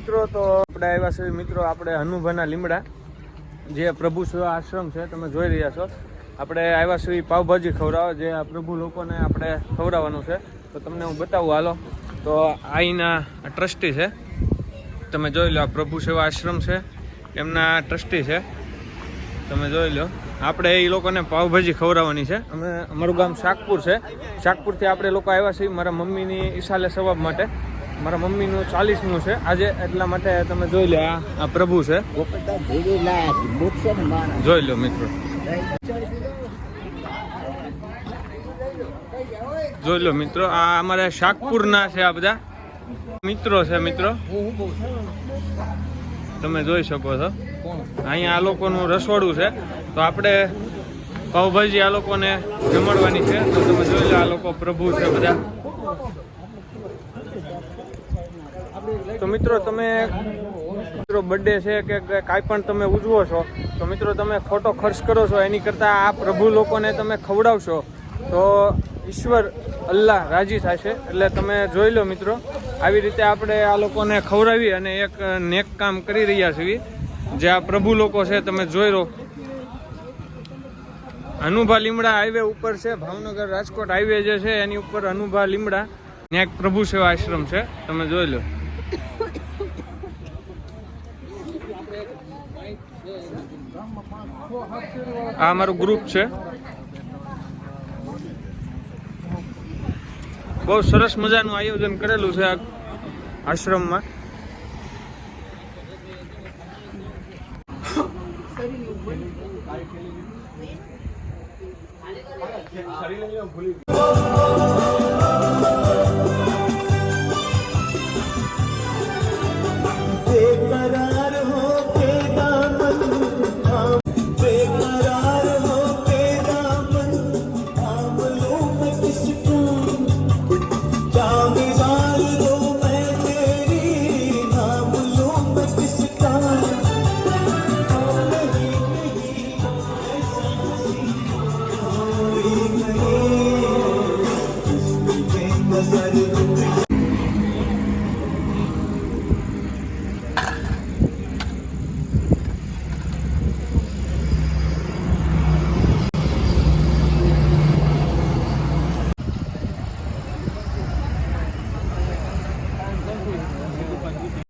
મિત્રો તો આપણે આવ્યા છે મિત્રો આપણે હનુભાના લીમડા જે પ્રભુ સેવા આશ્રમ છે તમે જોઈ રહ્યા છો। આપણે આવ્યા છીએ પાવભાજી ખવડાવવા જે આ પ્રભુ લોકોને આપણે ખવડાવવાનું છે તો તમને હું બતાવું હાલો। તો અહીંના ટ્રસ્ટી છે તમે જોઈ લો, આ પ્રભુ સેવા આશ્રમ છે એમના ટ્રસ્ટી છે તમે જોઈ લો। આપણે એ લોકોને પાવભાજી ખવડાવવાની છે। અમારું ગામ શાકપુર છે, શાકપુરથી આપણે લોકો આવ્યા છીએ મારા મમ્મીની ઈશાલે સવાબ માટે। મારા મમ્મીનું 40મું છે આજે, એટલા માટે તમે જોઈ લો આ પ્રભુ છે, જોઈ લો મિત્રો, જોઈ લો મિત્રો, આ અમારા શાકપુરના છે આ બધા મિત્રો છે। મિત્રો તમે જોઈ શકો છો અહીંયા આ લોકોનું રસોડું છે તો આપણે પાવભાજી આ લોકોને જમાડવાની છે તો તમે જોઈ લો આ લોકો પ્રભુ છે બધા। તો મિત્રો તમે મિત્રો બર્થડે છે કે કાંઈ પણ તમે ઉજવો છો તો મિત્રો તમે ખોટો ખર્ચ કરો છો એની કરતાં આ પ્રભુ લોકોને તમે ખવડાવશો તો ઈશ્વર અલ્લાહ રાજી થશે। એટલે તમે જોઈ લો મિત્રો, આવી રીતે આપણે આ લોકોને ખવડાવી અને એક નેક કામ કરી રહ્યા છીએ જે આ પ્રભુ લોકો છે તમે જોઈ લો। હનુભા લીમડા હાઈવે ઉપર છે, ભાવનગર રાજકોટ હાઈવે જે છે એની ઉપર હનુભા લીમડા ત્યાં એક પ્રભુ સેવા આશ્રમ છે તમે જોઈ લો। આ અમારું ગ્રુપ છે, બહુ સરસ મજાનું આયોજન કરેલું છે આ આશ્રમમાં। ભૂલી